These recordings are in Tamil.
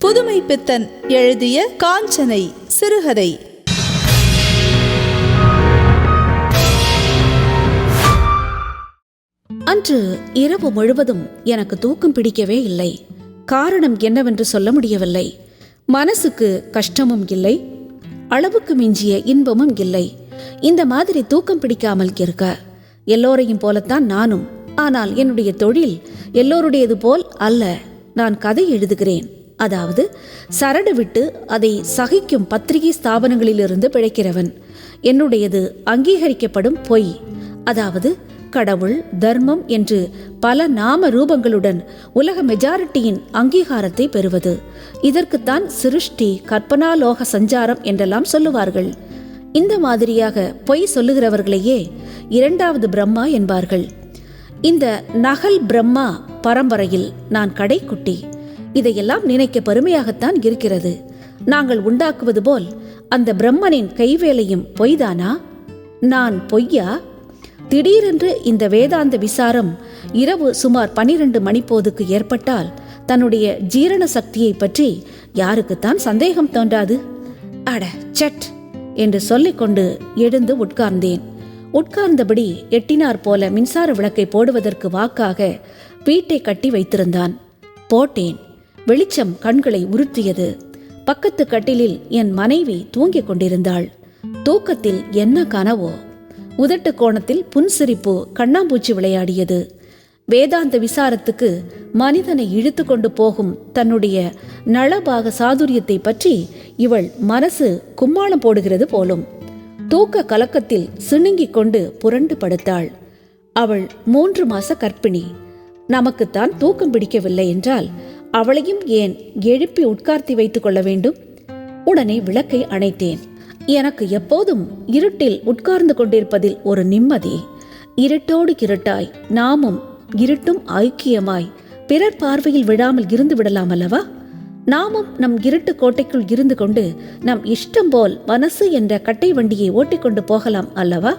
புதுமை பித்தன் எழுதிய காஞ்சனை சிறுகதை. அன்று இரவு முழுவதும் எனக்கு தூக்கம் பிடிக்கவே இல்லை. காரணம் என்னவென்று சொல்ல முடியவில்லை. மனசுக்கு கஷ்டமும் இல்லை, அளவுக்கு மிஞ்சிய இன்பமும் இல்லை. இந்த மாதிரி தூக்கம் பிடிக்காமல் இருக்க எல்லோரையும் போலத்தான் நானும். ஆனால் என்னுடைய தொழில் எல்லோருடையது போல் அல்ல. நான் கதை எழுதுகிறேன். அதாவது சரடு விட்டு அதை சகிக்கும் பத்திரிகை ஸ்தாபனங்களிலிருந்து பிழைக்கிறவன். என்னுடையது அங்கீகரிக்கப்படும் பொய். அதாவது கடவுள், தர்மம் என்று பல நாம ரூபங்களுடன் உலக மெஜாரிட்டியின் அங்கீகாரத்தை பெறுவது. இதற்குத்தான் சிருஷ்டி, கற்பனாலோக சஞ்சாரம் என்றெல்லாம் சொல்லுவார்கள். இந்த மாதிரியாக பொய் சொல்லுகிறவர்களையே இரண்டாவது பிரம்மா என்பார்கள். இந்த நகல் பிரம்மா பரம்பரையில் நான் கடைக்குட்டி. இதையெல்லாம் நினைக்க பெருமையாகத்தான் இருக்கிறது. நாங்கள் உண்டாக்குவது போல் அந்த பிரம்மனின் கைவேலையும் பொய்தானா? நான் பொய்யா? திடீரென்று இந்த வேதாந்த விசாரம் இரவு சுமார் 12 மணிப்போதுக்கு ஏற்பட்டால் தன்னுடைய ஜீரண சக்தியை பற்றி யாருக்குத்தான் சந்தேகம் தோன்றாது? அட சட் என்று சொல்லிக்கொண்டு எழுந்து உட்கார்ந்தேன். உட்கார்ந்தபடி எட்டினார் போல மின்சார விளக்கை போடுவதற்கு வாக்காக வீட்டை கட்டி வைத்திருந்தான். போட்டேன். வெளிச்சம் கண்களை உறுத்தியது. பக்கத்து கட்டிலில் என் மனைவி தூங்கிக் கொண்டிருந்தாள். தூக்கத்தில் என்ன கனவோ! உதட்டு கோணத்தில் புன்சிரிப்பு கண்ணாம்பூச்சி விளையாடியது. வேதாந்த விசாரத்துக்கு மனிதனை இழுத்து கொண்டு போகும் தன்னுடைய நளபாக சாதுரியத்தை பற்றி இவள் மனசு கும்மாளம் போடுகிறது போலும். தூக்க கலக்கத்தில் சிணுங்கிக் கொண்டு புரண்டு படுத்தாள். அவள் 3 மாச கர்ப்பிணி. நமக்குத்தான் தூக்கம் பிடிக்கவில்லை என்றால் அவளையும் ஏன் எழுப்பி உட்கார்த்தி வைத்துக் கொள்ள வேண்டும்? உடனே விளக்கை அணைத்தேன். எனக்கு எப்போதும் இருட்டில் உட்கார்ந்து கொண்டிருப்பதில் ஒரு நிம்மதி. இருட்டோடு இருட்டாய் நாமும் இருட்டும் ஐக்கியமாய் பிறர் பார்வையில் விழாமல் இருந்து விடலாம் அல்லவா? நாமும் நம் இருட்டு கோட்டைக்குள் இருந்து கொண்டு நம் இஷ்டம் போல் மனசு என்ற கட்டை வண்டியை ஓட்டிக்கொண்டு போகலாம் அல்லவா?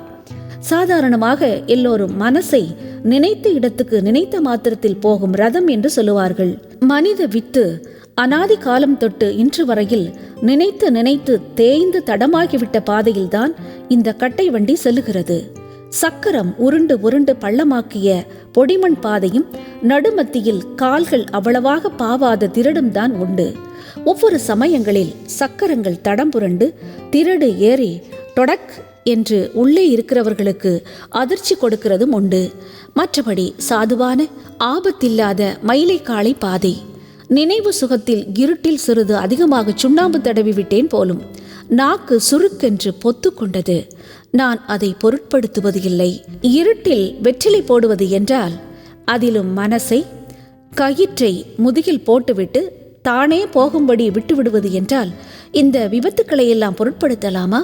சாதாரணமாக எல்லோரும் மனசை நினைத்த இடத்துக்கு நினைத்த மாத்திரத்தில் போகும் ரதம் என்று சொல்லுவார்கள். மனித வித்து அனாதி காலம் தொட்டு இன்று வரையில் நினைத்து நினைத்து தேய்ந்து தடமாகிவிட்ட பாதையில்தான் இந்த கட்டை வண்டி செல்லுகிறது. சக்கரம் உருண்டு உருண்டு பள்ளமாக்கிய பொடிமண் பாதையும் நடுமத்தியில் கால்கள் அவ்வளவாக பாவாத திரடும் தான் உண்டு. ஒவ்வொரு சமயங்களில் சக்கரங்கள் தடம் புரண்டு திரடு ஏறி டொடக் என்று உள்ளே இருக்கிறவர்களுக்கு அதிர்ச்சி கொடுக்கிறதும் உண்டு. மற்றபடி சாதுவான ஆபத்தில்லாத மயிலைக்காளை பாதை. நினைவு சுகத்தில் இருட்டில் சிறிது அதிகமாக சுண்ணாம்பு தடவி விட்டேன் போலும். நாக்கு சுருக்கென்று பொத்து கொண்டது. நான் அதை பொருட்படுத்துவது இல்லை. இருட்டில் வெற்றிலை போடுவது என்றால் அதிலும் மனசை கயிற்றை முதுகில் போட்டுவிட்டு தானே போகும்படி விட்டுவிடுவது என்றால் இந்த விபத்துக்களை எல்லாம் பொருட்படுத்தலாமா?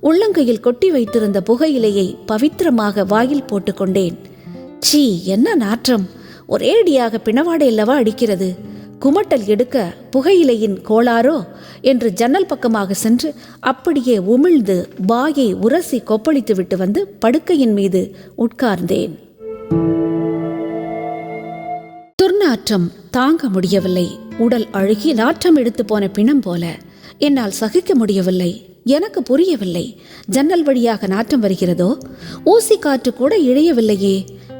உள்ளங்கையில் கொட்டி வைத்திருந்த புகையிலையை பவித்திரமாக வாயில் போட்டுக்கொண்டேன். சீ, என்ன நாற்றம்! ஒரேடியாக பிணவாடையல்லவா அடிக்கிறது. குமட்டல் எடுக்க புகையிலையின் கோளாரோ என்று ஜன்னல் பக்கமாக சென்று அப்படியே உமிழ்ந்து வாயை உரசி கொப்பளித்து விட்டு வந்து படுக்கையின் மீது உட்கார்ந்தேன். துர்நாற்றம் தாங்க முடியவில்லை. உடல் அழுகி நாற்றம் எடுத்து போன பிணம் போல. என்னால் சகிக்க முடியவில்லை. எனக்கு புரியவில்லை. ஜன்னல் வழியாக நாற்றம் வருகிறதோ? ஊசி காற்று கூட இழையவில்லையே.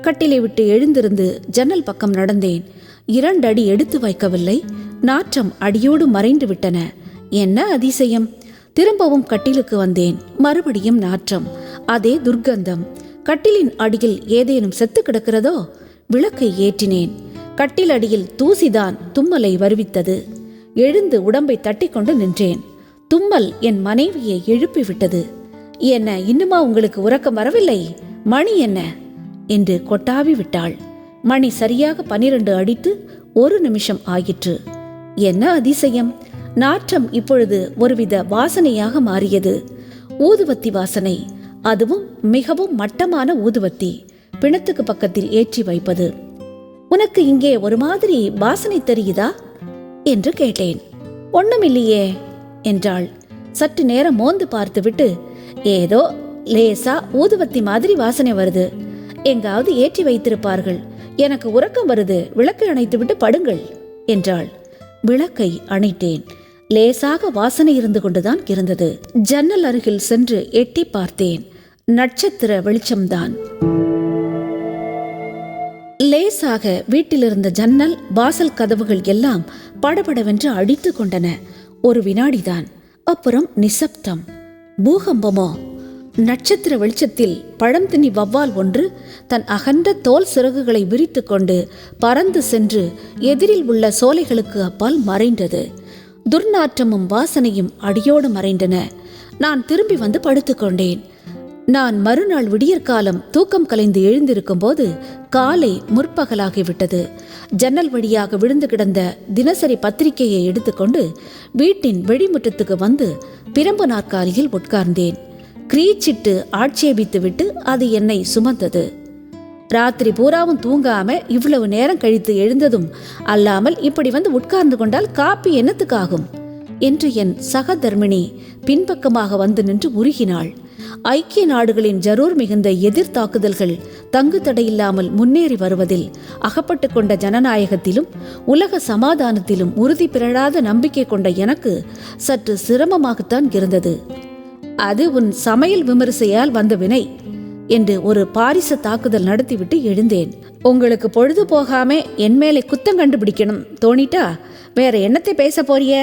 கட்டிலை விட்டு எழுந்திருந்து ஜன்னல் பக்கம் நடந்தேன். 2 அடி எடுத்து வைக்கவில்லை. நாற்றம் அடியோடு மறைந்து விட்டன. என்ன அதிசயம்! திரும்பவும் கட்டிலுக்கு வந்தேன். மறுபடியும் நாற்றம். அதே துர்க்கந்தம். கட்டிலின் அடியில் ஏதேனும் செத்து கிடக்கிறதோ? விளக்கை ஏற்றினேன். கட்டில் அடியில் தூசிதான் தும்மலை வருவித்தது. எழுந்து உடம்பை தட்டி கொண்டு நின்றேன். தும்மல் என் மனைவியை எழுப்பிவிட்டது. என்ன, இன்னுமா உங்களுக்கு உறக்கம் வரவில்லை? மணி என்ன என்று கொட்டாவி விட்டாள். மணி சரியாக 12 அடித்து 1 நிமிஷம் ஆயிற்று. என்ன அதிசயம்! நாற்றம் இப்பொழுது ஒருவித வாசனையாக மாறியது. ஊதுவத்தி வாசனை. அதுவும் மிகவும் மட்டமான ஊதுவத்தி. பிணத்துக்கு பக்கத்தில் ஏற்றி வைப்பது. உனக்கு இங்கே ஒரு மாதிரி வாசனை தெரியுதா என்று கேட்டேன். ஒண்ணுமில்லையே என்றாள். சற்று நேரம் மோந்து பார்த்துவிட்டு, ஏதோ லேசா ஊதுவத்தி மாதிரி வாசனை வருது. எங்காவது ஏற்றி வைத்திருப்பார்கள். எனக்கு உறக்கம் வருது, விளக்கு அணைத்து விட்டு படுங்கள் என்றாள். விளக்கை அணைத்தேன். லேசாக வாசனை இருந்து கொண்டுதான் இருந்தது. ஜன்னல் அருகில் சென்று எட்டி பார்த்தேன். நட்சத்திர வெளிச்சம்தான். லேசாக வீட்டிலிருந்த ஜன்னல் வாசல் கதவுகள் எல்லாம் படபடவென்று அடித்து கொண்டன. ஒரு வினாடிதான். அப்புறம் நிசப்தம். பூகம்பமோ? நட்சத்திர வெளிச்சத்தில் பழம்தின்னி வவ்வால் ஒன்று தன் அகன்ற தோல் சிறகுகளை விரித்து கொண்டு பறந்து சென்று எதிரில் உள்ள சோலைகளுக்கு அப்பால் மறைந்தது. துர்நாற்றமும் வாசனையும் அடியோடு மறைந்தன. நான் திரும்பி வந்து படுத்துக்கொண்டேன். நான் மறுநாள் விடியற்காலம் தூக்கம் கலைந்து எழுந்திருக்கும் போது காலை முற்பகலாகிவிட்டது. ஜன்னல் வழியாக விழுந்து கிடந்த தினசரி பத்திரிகையை எடுத்துக்கொண்டு வீட்டின் வெளிமுற்றத்துக்கு வந்து பிரம்பு நாற்காலியில் உட்கார்ந்தேன். கிரீச்சிட்டு ஆட்சேபித்துவிட்டு அது என்னை சுமந்தது. ராத்திரி பூராவும் தூங்காம இவ்வளவு நேரம் கழித்து எழுந்ததும் அல்லாமல் இப்படி வந்து உட்கார்ந்து கொண்டால் காப்பி என்னத்துக்காகும் என்று என் சகதர்மிணி பின்பக்கமாக வந்து நின்று உருகினாள். ஐக்கிய நாடுகளின் ஜரூர் மிகுந்த எதிர் தாக்குதல்கள் தங்கு தடையில்லாமல் முன்னேறி வருவதில் அகப்பட்டு கொண்ட ஜனநாயகத்திலும் உலக சமாதானத்திலும் உறுதி பிறழாத நம்பிக்கை கொண்ட எனக்கு சற்று சிரமமாகத்தான் இருந்தது. அது உன் சமையல் விமரிசையால் வந்த வினை என்று ஒரு பாரிச தாக்குதல் நடத்திவிட்டு எழுந்தேன். உங்களுக்கு பொழுது போகாம என் மேலே குத்தம் கண்டுபிடிக்கணும் தோணிட்டா வேற என்னத்தை பேச போறிய?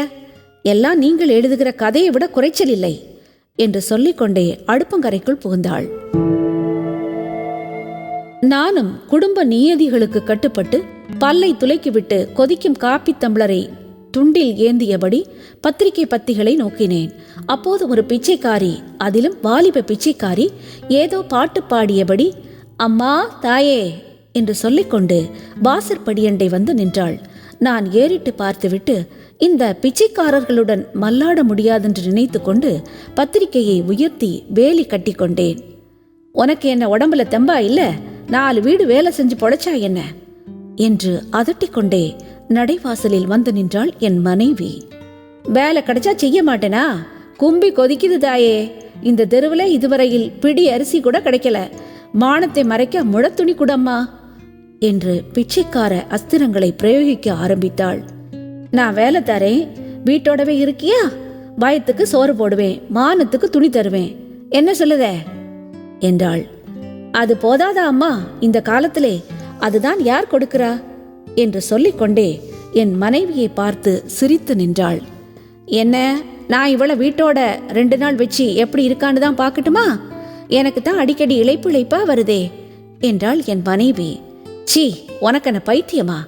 எல்லாம் நீங்கள் எழுதுகிற கதையை விட குறைச்சல் இல்லை என்று சொல்லிக்கொண்டே அடுப்பங்கரைக்குள் புகுந்தாள். நானும் குடும்ப நியதிகளுக்கு கட்டுப்பட்டு பல்லை துளைக்கிவிட்டு கொதிக்கும் காப்பி தம்ளரை துண்டில் ஏந்தியபடி பத்திரிகை பத்திகளை நோக்கினேன். அப்போது ஒரு பிச்சைக்காரி, அதிலும் வாலிப பிச்சைக்காரி, ஏதோ பாட்டு பாடியபடி அம்மா தாயே என்று சொல்லிக்கொண்டு வாசற்படியண்டை வந்து நின்றாள். நான் ஏறிட்டு பார்த்துவிட்டு இந்த பிச்சைக்காரர்களுடன் மல்லாட முடியாதென்று நினைத்து கொண்டு பத்திரிகையை உயர்த்தி வேலி கட்டி கொண்டேன். உனக்கு என்ன உடம்புல தெம்பா இல்ல? 4 வீடு வேலை செஞ்சு பொழைச்சா என்ன என்று அதட்டிக்கொண்டே நடைவாசலில் வந்து நின்றாள் என் மனைவி. வேலை கிடைச்சா செய்ய மாட்டேனா? கும்பி கொதிக்குது தாயே. இந்த தெருவில் இதுவரையில் பிடி அரிசி கூட கிடைக்கல. மானத்தை மறைக்க முழத்துணி கூடம்மா என்று பிச்சைக்கார அஸ்திரங்களை பிரயோகிக்க ஆரம்பித்தாள். நான் வேலை தரேன், வீட்டோடவே இருக்கியா? பயத்துக்கு சோறு போடுவேன், மானத்துக்கு துணி தருவேன், என்ன சொல்லுத என்றாள். அது போதாதா அம்மா? இந்த காலத்திலே அதுதான் யார் கொடுக்கிறா என்று சொல்லிக்கொண்டே என் மனைவியை பார்த்து சிரித்து நின்றாள். என்ன, நான் இவளை வீட்டோட 2 நாள் வச்சு எப்படி இருக்கான்னு தான் பார்க்கட்டுமா? எனக்கு தான் அடிக்கடி இளைப்பா வருதே என்றாள் என் மனைவி. சீ, உனக்கென்ன பைத்தியமா?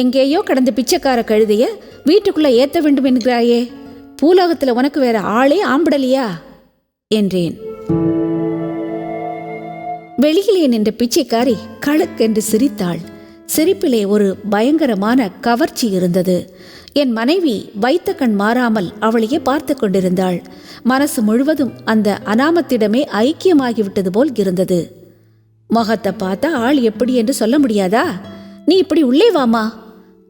எங்கேயோ கடந்த பிச்சைக்கார கழுதைய வீட்டுக்குள்ள ஏத்த வேண்டும் என்கிறாயே. பூலோகத்துல உனக்கு வேற ஆளே ஆம்பிடலையா என்றேன். வெளியிலே நின்ற பிச்சைக்காரி கழுக்கென்று சிரித்தாள். சிரிப்பிலே ஒரு பயங்கரமான கவர்ச்சி இருந்தது. என் மனைவி வைத்த கண் மாறாமல் அவளையே பார்த்து கொண்டிருந்தாள். மனசு முழுவதும் அந்த அனாமத்திடமே ஐக்கியமாகிவிட்டது போல் இருந்தது. முகத்தை பார்த்தா ஆள் எப்படி என்று சொல்ல முடியாதா? நீ இப்படி உள்ளே வாமா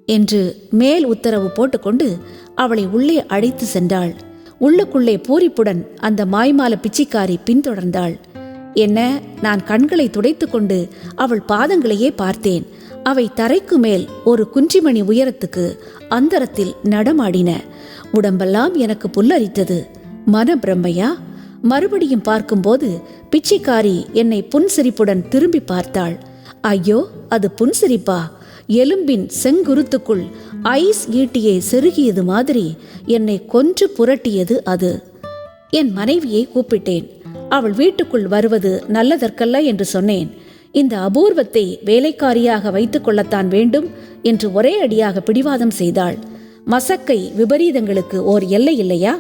என்று மேல் உத்தரவு போட்டுக்கொண்டு அவளை உள்ளே அழைத்து சென்றாள். உள்ளுக்குள்ளே பூரிப்புடன் அந்த மாய்மால பிச்சைக்காரி பின்தொடர்ந்தாள். என்ன, நான் கண்களை துடைத்து கொண்டு அவள் பாதங்களையே பார்த்தேன். அவை தரைக்கு மேல் ஒரு குன்றிமணி உயரத்துக்கு அந்தரத்தில் நடமாடின. உடம்பெல்லாம் எனக்கு புல்லரித்தது. மன பிரம்மையா? மறுபடியும் பார்க்கும்போது பிச்சைக்காரி என்னை புன்சிரிப்புடன் திரும்பி பார்த்தாள். ஐயோ, அது புன்சிரிப்பா? எலும்பின் செங்குருத்துக்குள் ஐஸ் ஈட்டியை செருகியது மாதிரி என்னை கொன்று புரட்டியது அது. என் மனைவியை கூப்பிட்டேன். அவள் வீட்டுக்குள் வருவது நல்லதற்கல்ல என்று சொன்னேன். இந்த அபூர்வத்தை வேலைக்காரியாக வைத்துக் கொள்ளத்தான் வேண்டும் என்று ஒரே அடியாக பிடிவாதம் செய்தாள். மசக்கை விபரீதங்களுக்கு ஓர் எல்லை இல்லையா?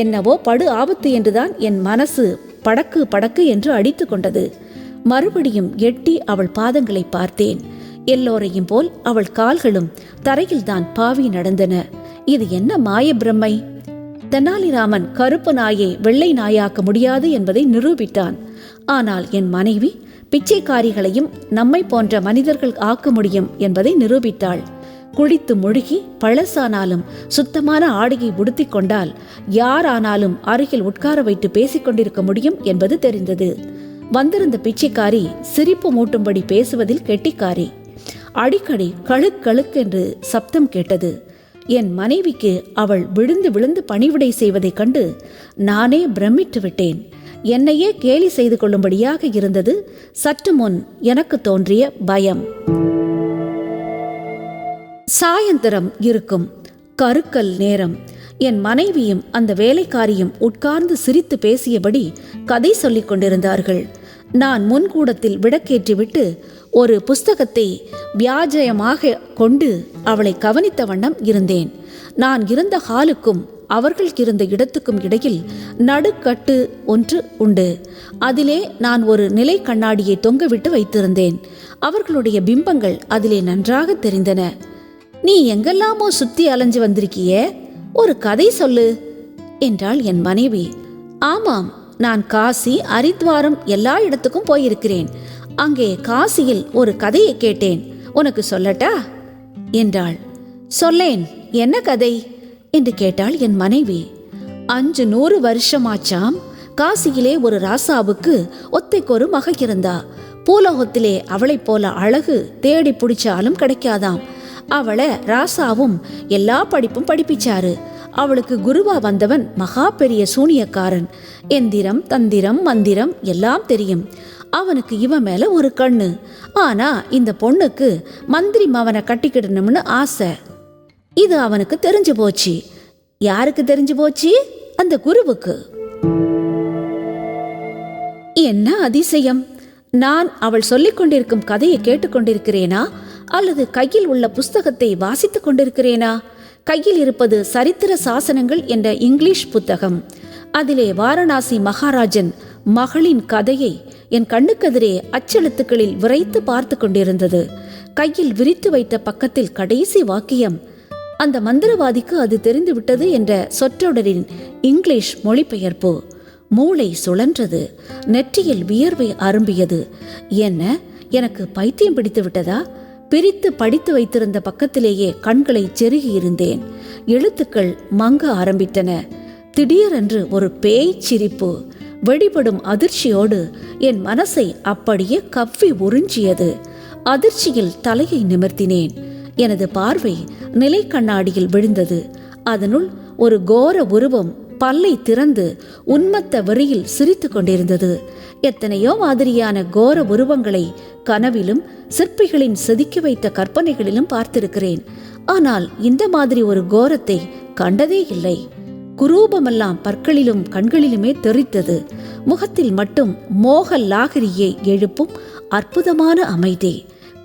என்னவோ படு ஆபத்து என்றுதான் என் மனசு படக்கு படக்கு என்று அடித்து கொண்டது. மறுபடியும் எட்டி அவள் பாதங்களை பார்த்தேன். எல்லோரையும் போல் அவள் கால்களும் தரையில்தான் பாவி நடந்தன. இது என்ன மாய பிரம்மை? தெனாலிராமன் கருப்பு நாயை வெள்ளை நாயாக்க முடியாது என்பதை நிரூபித்தான். ஆனால் என் மனைவி பிச்சைக்காரிகளையும் நம்மை போன்ற மனிதர்கள் ஆக்க முடியும் என்பதை நிரூபித்தாள். குடித்து முழுகி பழசானாலும் சுத்தமான ஆடையை உடுத்தி கொண்டால் யாரானாலும் அருகில் உட்கார வைத்து பேசிக்கொண்டிருக்க முடியும் என்பது தெரிந்தது. வந்திருந்த பிச்சைக்காரி சிரிப்பு மூட்டும்படி பேசுவதில் கெட்டிக்காரி. அடிக்கடி கழுக் கழுக்கென்று சப்தம் கேட்டது. என் மனைவிக்கு அவள் விழுந்து விழுந்து பணிவிடை செய்வதைக் கண்டு நானே பிரமித்து விட்டேன். என்னையே கேலி செய்து கொள்ளும்படியாக இருந்தது சற்று முன் எனக்கு தோன்றிய பயம். சாயந்தரம் இருக்கும். கருக்கல் நேரம். என் மனைவியும் அந்த வேலைக்காரியும் உட்கார்ந்து சிரித்து பேசியபடி கதை சொல்லிக் கொண்டிருந்தார்கள். நான் முன்கூடத்தில் விளக்கேற்றிவிட்டு ஒரு புஸ்தகத்தை வியாஜயமாக கொண்டு அவளை கவனித்த வண்ணம் இருந்தேன். நான் இருந்த ஹாலுக்கும் அவர்கள் இருந்த இடத்துக்கும் இடையில் நடுக்கட்டு ஒன்று உண்டு. அதிலே நான் ஒரு நிலை கண்ணாடியை தொங்கவிட்டு வைத்திருந்தேன். அவர்களுடைய பிம்பங்கள் அதிலே நன்றாக தெரிந்தன. நீ எங்கெல்லாமோ சுத்தி அலைஞ்சு வந்திருக்கியே, ஒரு கதை சொல்லு என்றாள் என் மனைவி. ஆமாம், நான் காசி, ஹரித்வாரம் எல்லா இடத்துக்கும் போயிருக்கிறேன். அங்கே காசியில் ஒரு கதையை கேட்டேன், உனக்கு சொல்லட்டா என்றாள். சொல்லேன், என்ன கதை என்று கேட்டாள் என் மனைவி. 500 வருஷமாச்சாம். காசியிலே ஒரு ராசாவுக்கு ஒத்தைக்கொரு மக இருந்தா. பூலோகத்திலே அவளைப் போல அழகு தேடி பிடிச்சாலும் கிடைக்காதாம். அவளை ராசாவும் எல்லா படிப்பும் படிப்பிச்சாரு. அவளுக்கு குருவா வந்தவன் மகா பெரிய சூனியக்காரன். எந்திரம், தந்திரம், மந்திரம் எல்லாம் தெரியும். அவனுக்கு இவன் மேல ஒரு கண்ணு. ஆனா இந்த பொண்ணுக்கு மந்திரி மவனை கட்டிக்கிடணும்னு ஆசை. இது அவனுக்கு தெரிஞ்சு போச்சு. யாருக்கு தெரிஞ்சு போச்சு? அந்த குருவுக்கு. என்ன அதிசயம்! நான் அவள் சொல்லிக் கொண்டிருக்கும் கதையை கேட்டுக்கொண்டிருக்கிறேனா அல்லது கையில் உள்ள புஸ்தகத்தை வாசித்துக் கொண்டிருக்கிறேனா? கையில் இருப்பது சரித்திர சாசனங்கள் என்ற இங்கிலீஷ் புத்தகம். அதிலே வாரணாசி மகாராஜன் மகளின் கதையை என் கண்ணுக்கெதிரே அச்செழுத்துக்களில் விரைத்து பார்த்து கொண்டிருந்தது. கையில் விரித்து வைத்த பக்கத்தில் கடைசி வாக்கியம், அந்த மந்திரவாதிக்கு அது தெரிந்துவிட்டது என்ற சொற்றொடரின் இங்கிலீஷ் மொழிபெயர்ப்பு. மூளை சுழன்றது. நெற்றியில் வியர்வை அரும்பியது. என்ன, எனக்கு பைத்தியம் பிடித்து விட்டதா? பிரித்து படித்து வைத்திருந்த பக்கத்திலேயே கண்களை செருகி இருந்தேன். எழுத்துக்கள் மங்க ஆரம்பித்தன. திடீரென்று ஒரு பேய் சிரிப்பு வெடிபடும் அதிர்ச்சியோடு என் மனசை அப்படியே கவ்வி உறிஞ்சியது. அதிர்ச்சியில் தலையை நிமிர்த்தினேன். எனது பார்வை நிலை கண்ணாடியில் விழுந்தது. அதனுள் ஒரு கோர உருவம் பல்லை திறந்து உன்மத்த வெறியில் சிரித்து கொண்டிருந்தது. எத்தனையோ மாதிரியான கோர உருவங்களை கனவிலும் சிற்பிகளின் செதுக்கி வைத்த கற்பனைகளிலும் பார்த்திருக்கிறேன். ஆனால் இந்த மாதிரி ஒரு கோரத்தை கண்டதே இல்லை. குரூபமெல்லாம் பற்களிலும் கண்களிலுமே தெரித்தது. முகத்தில் மட்டும் மோக லாகிரியை எழுப்பும் அற்புதமான அமைதி.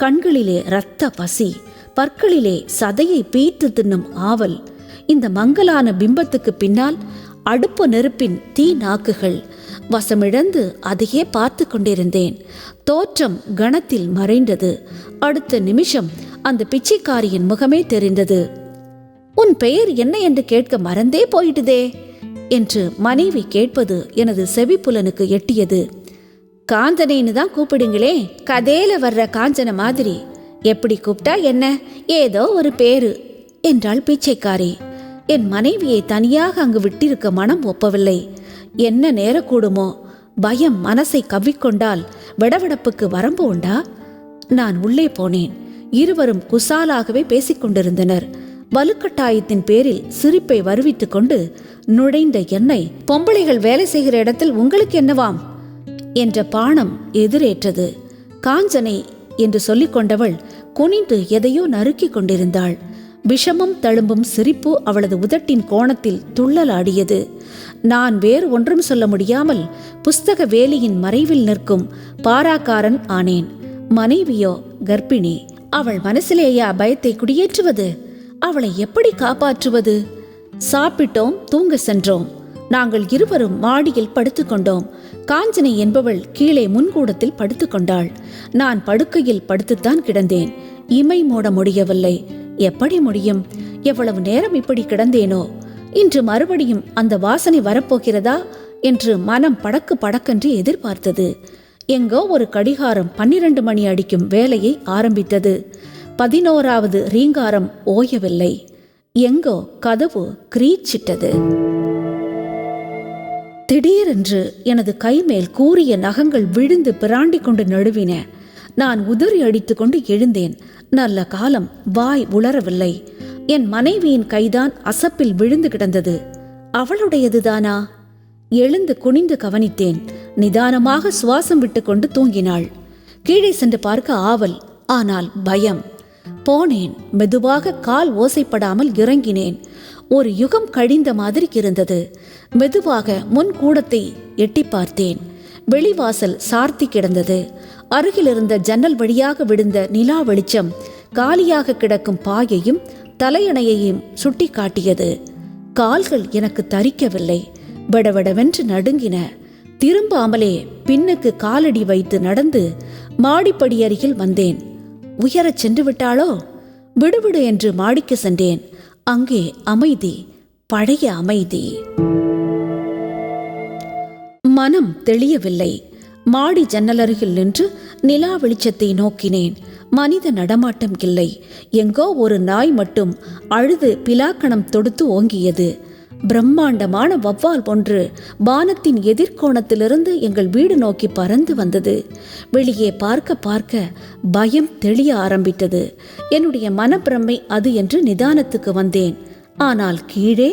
கண்களிலே இரத்த பசி, பற்களிலே சதையை பீய்த்து தின்னும் ஆவல். இந்த மங்கலான பிம்பத்துக்கு பின்னால் அடுப்பு நெருப்பின் தீ நாக்குகள். வசமிழந்து அதையே பார்த்து கொண்டிருந்தேன். தோற்றம் கணத்தில் மறைந்தது. அடுத்த நிமிஷம் அந்த பிச்சைக்காரியின் முகமே தெரிந்தது. உன் பெயர் என்ன என்று கேட்க மறந்தே போயிட்டுதே என்று மனைவி கேட்பது எனது செவிப்புலனுக்கு எட்டியது. காஞ்சனைன்னு தான் கூப்பிடுங்களே, கதையில வர்ற காஞ்சன மாதிரி. எப்படி கூப்பிட்டா என்ன, ஏதோ ஒரு பேரு என்றாள் பிச்சைக்காரி. என் மனைவியை தனியாக அங்கு விட்டிருக்க மனம் ஒப்பவில்லை. என்ன நேரக்கூடுமோ? பயம் மனசை கவ்விக்கொண்டால் விடவிடப்புக்கு வரம்பு உண்டா? நான் உள்ளே போனேன். இருவரும் குசாலாகவே பேசிக்கொண்டிருந்தனர். வலுக்கட்டாயத்தின் பேரில் சிரிப்பை வருவித்துக் கொண்டு நுழைந்த என்னை, பொம்பளைகள் வேலை செய்கிற இடத்தில் உங்களுக்கு என்னவாம் என்ற பானம் எதிரேற்றது. காஞ்சனை என்று சொல்லிக் கொண்டவள் குனிந்து எதையோ நறுக்கி கொண்டிருந்தாள். விஷமும் தழும்பும் சிரிப்பு அவளது உதட்டின் கோணத்தில் துள்ளலாடியது. நான் வேறு ஒன்றும் சொல்ல முடியாமல் புஸ்தக வேலியின் மறைவில் நிற்கும் பாராக்காரன் ஆனேன். மனைவியோ கர்ப்பிணி. அவள் மனசிலேயா பயத்தை குடியேற்றுவது? அவளை எப்படி காப்பாற்றுவது? சாப்பிட்டோம், தூங்க சென்றோம். நாங்கள் இருவரும் மாடியில் படுத்துக்கொண்டோம். காஞ்சனை என்பவள் கீழே முன்கூடத்தில் படுத்துக்கொண்டாள். நான் படுக்கையில் படுத்துத்தான் கிடந்தேன். இமை மூட முடியவில்லை. எப்படி முடியும்? எவ்வளவு நேரம் இப்படி கிடந்தேனோ. இன்று மறுபடியும் அந்த வாசனை வரப்போகிறதா என்று மனம் படக்கு படக்கென்று எதிர்பார்த்தது. எங்கோ ஒரு கடிகாரம் 12 மணி அடிக்கும் வேலையை ஆரம்பித்தது. 11வது ரீங்காரம் ஓயவில்லை. எங்கோ கதவு கிரீச்சிட்டது. திடீரென்று எனது கைமேல் கூரிய நகங்கள் விழுந்து பிராண்டி கொண்டு நழுவின. நான் உதறி அடித்து கொண்டு எழுந்தேன். நல்ல காலம். வாய் உளரவில்லை. என் மனைவியின் கைதான் அசப்பில் விழுந்து கிடந்தது. அவளுடையதுதானா? எழுந்து குனிந்து கவனித்தேன். நிதானமாக சுவாசம் விட்டு கொண்டு தூங்கினாள். கீழே சென்று பார்க்க ஆவல், ஆனால் பயம். போனேன். மெதுவாக கால் ஓசைப்படாமல் இறங்கினேன். ஒரு யுகம் கழிந்த மாதிரி இருந்தது. மெதுவாக முன் கூடத்தை எட்டி பார்த்தேன். வெளிவாசல் சார்த்தி கிடந்தது. அருகிலிருந்த ஜன்னல் வழியாக விழுந்த நிலா வெளிச்சம் காலியாக கிடக்கும் பாயையும் தலையணையையும் சுட்டி காட்டியது. கால்கள் எனக்கு தரிக்கவில்லை. வெடவெடவென்று நடுங்கின. திரும்பாமலே பின்னுக்கு காலடி வைத்து நடந்து மாடிப்படி அருகில் வந்தேன். உயரச் சென்று விட்டாளோ? விடுவிடு என்று மாடிக்கு சென்றேன். அங்கே அமைதி, பழைய அமைதி. மனம் தெளியவில்லை. மாடி ஜன்னலருகில் நின்று நிலா வெளிச்சத்தை நோக்கினேன். மனித நடமாட்டம் இல்லை. எங்கோ ஒரு நாய் மட்டும் அழுது பிலாக்கணம் தொடுத்து ஓங்கியது. பிரம்மாண்டமான வவ்வால் ஒன்று வானத்தின் எதிர்கோணத்திலிருந்து எங்கள் வீடு நோக்கி பறந்து வந்தது. வெளியே பார்க்க பார்க்க பயம் தெளிய ஆரம்பித்தது. என்னுடைய மனப்பிரமை அது என்று நிதானத்துக்கு வந்தேன். ஆனால் கீழே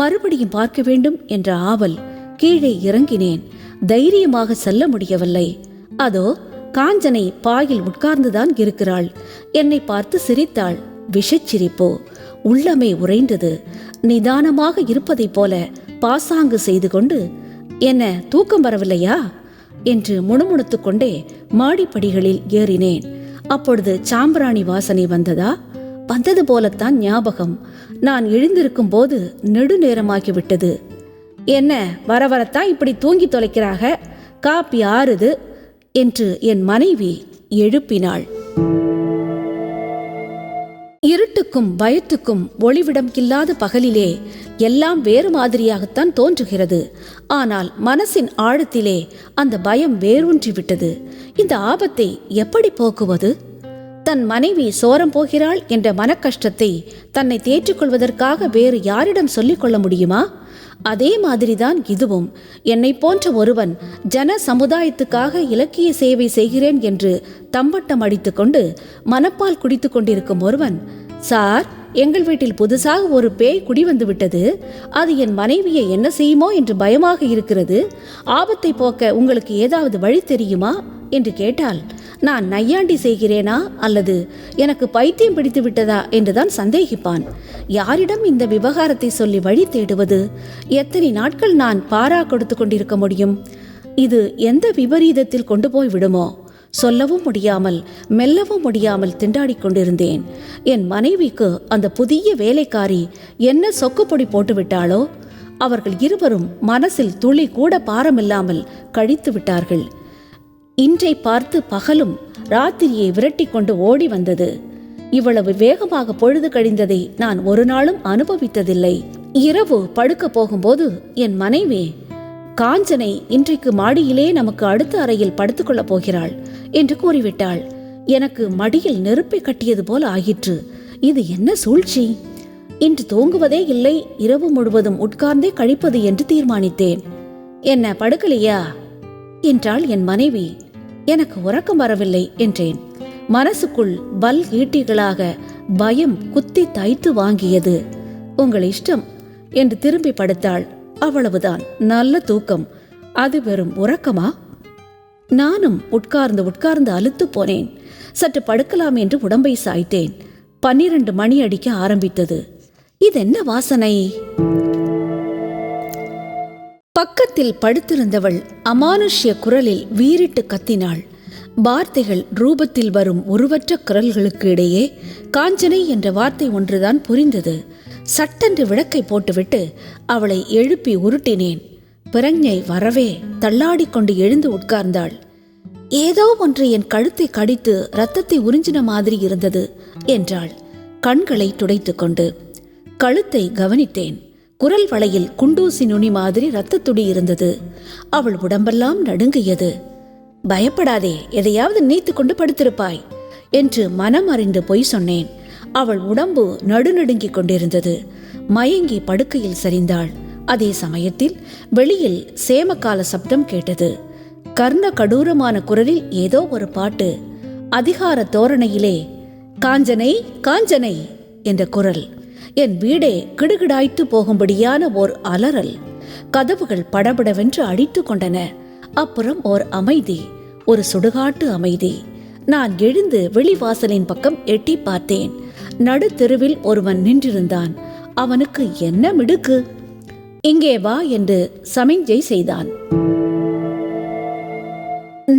மறுபடியும் பார்க்க வேண்டும் என்ற ஆவல். கீழே இறங்கினேன். தைரியமாக செல்ல முடியவில்லை. அதோ காஞ்சனை பாயில் உட்கார்ந்துதான் இருக்கிறாள். என்னை பார்த்து சிரித்தாள். விஷச்சிரிப்போ. உள்ளமே உறைந்தது. நிதானமாக இருப்பதைப் போல பாசாங்கு செய்து கொண்டு, என்ன தூக்கம் வரவில்லையா என்று முணுமுணுத்து கொண்டே மாடிப்படிகளில் ஏறினேன். அப்பொழுது சாம்பிராணி வாசனை வந்ததா? வந்தது போலத்தான் ஞாபகம். நான் எழுந்திருக்கும் போது நெடுநேரமாகிவிட்டது. என்ன வர வரத்தான் இப்படி தூங்கி தொலைக்கிறாக, காப்பி ஆறுது என்று என் மனைவி எழுப்பினாள். இருட்டுக்கும் பயத்துக்கும் ஒளிவிடம் இல்லாத பகலிலே எல்லாம் வேறு மாதிரியாகத்தான் தோன்றுகிறது. ஆனால் மனசின் ஆழத்திலே அந்த பயம் வேரூன்றிவிட்டது. இந்த ஆபத்தை எப்படி போக்குவது? தன் மனைவி சோரம் போகிறாள் என்ற மனக்கஷ்டத்தை தன்னை தேற்றிக்கொள்வதற்காக வேறு யாரிடம் சொல்லிக்கொள்ள முடியுமா? அதே மாதிரிதான் இதுவும். என்னை போன்ற ஒருவன் ஜன சமுதாயத்துக்காக இலக்கிய சேவை செய்கிறேன் என்று தம்பட்டம் அடித்து கொண்டு மனப்பால் குடித்து கொண்டிருக்கும் ஒருவன், சார், எங்கள் வீட்டில் புதுசாக ஒரு பேய் குடி வந்து விட்டது, அது என் மனைவியை என்ன செய்யுமோ என்று பயமாக இருக்கிறது, ஆபத்தை போக்க உங்களுக்கு ஏதாவது வழி தெரியுமா என்று கேட்டால் நான் நையாண்டி செய்கிறேனா அல்லது எனக்கு பைத்தியம் பிடித்து விட்டதா என்றுதான் சந்தேகிப்பான். யாரிடம் இந்த விவகாரத்தை சொல்லி வழி தேடுவது? எத்தனை நாட்கள் நான் பாரா கொடுத்து கொண்டிருக்க முடியும்? இது எந்த விபரீதத்தில் கொண்டு போய் விடுமோ? சொல்லவும் முடியாமல் மெல்லவும் முடியாமல் திண்டாடி கொண்டிருந்தேன். என் மனைவிக்கு அந்த புதிய வேலைக்காரி என்ன சொக்குப்பொடி போட்டு விட்டாளோ? அவர்கள் இருவரும் மனசில் துளி கூட பாரமில்லாமல் கழித்து விட்டார்கள். இன்றை பார்த்து பகலும் ராத்திரியை விரட்டி கொண்டு ஓடி வந்தது. இவ்வளவு வேகமாக பொழுது கழிந்ததை நான் ஒரு நாளும் அனுபவித்ததில்லை. இரவு படுக்க போகும்போது என் மனைவி, காஞ்சனை இன்றைக்கு மாடியிலே நமக்கு அடுத்த அறையில் படுத்துக்கொள்ளப் போகிறாள் என்று கூறிவிட்டாள். எனக்கு மடியில் நெருப்பை கட்டியது போல ஆயிற்று. இது என்ன சூழ்ச்சி? இன்று தூங்குவதே இல்லை, இரவு முழுவதும் உட்கார்ந்தே கழிப்பது என்று தீர்மானித்தேன். என்ன படுக்கலையா என்றாள் என் மனைவி. எனக்கு உறக்கம் வரவில்லை என்றேன். மனசுக்குள் பல் ஈட்டிகளாக பயம் குத்தி தைத்து வாங்கியது. உங்கள் இஷ்டம் என்று திரும்பி படுத்தாள். அவ்வளவுதான். நல்ல தூக்கம். அது வெறும் உறக்கமா? நானும் உட்கார்ந்து உட்கார்ந்து அலுத்து போனேன். சற்று படுக்கலாம் என்று உடம்பை சாய்த்தேன். 12 மணி அடிக்க ஆரம்பித்தது. இதென்ன வாசனை? பக்கத்தில் படுத்திருந்தவள் அமானுஷ்ய குரலில் வீறிட்டு கத்தினாள். வார்த்தைகள் ரூபத்தில் வரும் உருவற்ற குரல்களுக்கு இடையே காஞ்சனை என்ற வார்த்தை ஒன்றுதான் புரிந்தது. சட்டென்று விளக்கை போட்டுவிட்டு அவளை எழுப்பி உருட்டினேன். பிரஞ்ஞை வரவே தள்ளாடிக்கொண்டு எழுந்து உட்கார்ந்தாள். ஏதோ ஒன்று என் கழுத்தை கடித்து இரத்தத்தை உறிஞ்சின மாதிரி இருந்தது என்றாள், கண்களை துடைத்து கொண்டு. கழுத்தை கவனித்தேன். குரல் வளையில் குண்டூசி நுனி மாதிரி இரத்தத்துடி இருந்தது. அவள் உடம்பெல்லாம் நடுங்கியது. பயப்படாதே, எதையாவது நீத்து கொண்டு படுத்திருப்பாய் என்று மனம் அறிந்து பொய் சொன்னேன். அவள் உடம்பு நடுநடுங்கிக் கொண்டிருந்தது. மயங்கி படுக்கையில் சரிந்தாள். அதே சமயத்தில் வெளியில் சேமக்கால சப்தம் கேட்டது. கர்ண கடூரமான குரலில் ஏதோ ஒரு பாட்டு. அதிகார தோரணையிலே காஞ்சனை காஞ்சனை என்ற குரல். என் வீடே கிடுகிடாய்த்து போகும்படியான ஓர் அலறல். கதவுகள் படபடவென்று அடித்து கொண்டன. அப்புறம் ஓர் அமைதி, ஒரு சுடுகாட்டு அமைதி. நான் எழுந்து வெளிவாசலின் பக்கம் எட்டி பார்த்தேன். நடுத்தெருவில் ஒருவன் நின்றிருந்தான். அவனுக்கு என்ன மிடுக்கு! இங்கே வா என்று சமிஞ்சை செய்தான்.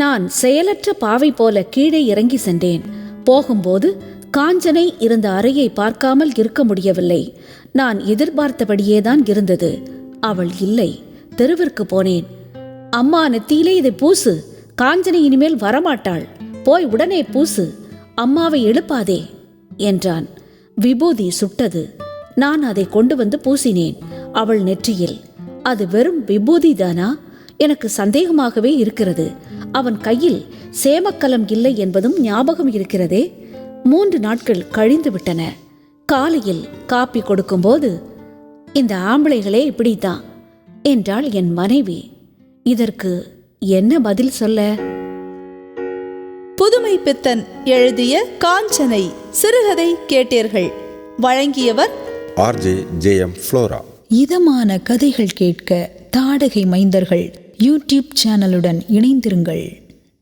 நான் செயலற்ற பாவை போல கீழே இறங்கி சென்றேன். போகும்போது காஞ்சனை இருந்த அறையை பார்க்காமல் இருக்க முடியவில்லை. நான் எதிர்பார்த்தபடியேதான் இருந்தது. அவள் இல்லை. தெருவிற்கு போனேன். அம்மா, நெத்தியிலே இதை பூசு. காஞ்சனை இனிமேல் வரமாட்டாள். போய் உடனே பூசு. அம்மாவை எழுப்பாதே என்றான். விபூதி சுட்டது. நான் அதை கொண்டு வந்து பூசினேன் அவள் நெற்றியில். அது வெறும் விபூதிதானா? எனக்கு சந்தேகமாகவே இருக்கிறது. அவன் கையில் சேமக்கலம் இல்லை என்பதும் ஞாபகம் இருக்கிறதே. 3 நாட்கள் கழிந்து விட்டன. காலையில் காப்பி கொடுக்கும்போது, இந்த ஆம்பளைகளே இப்படித்தான் என்றாள் என் மனைவி. இதற்கு என்ன பதில் சொல்ல? புதுமை பித்தன் எழுதிய காஞ்சனை சிறுகதை கேட்டீர்கள். வழங்கியவர் ஆர்ஜே ஜே.எம். ஃப்ளோரா. இதமான கதைகள் கேட்க தாடகை மைந்தர்கள் யூடியூப் சேனலுடன் இணைந்திருங்கள்.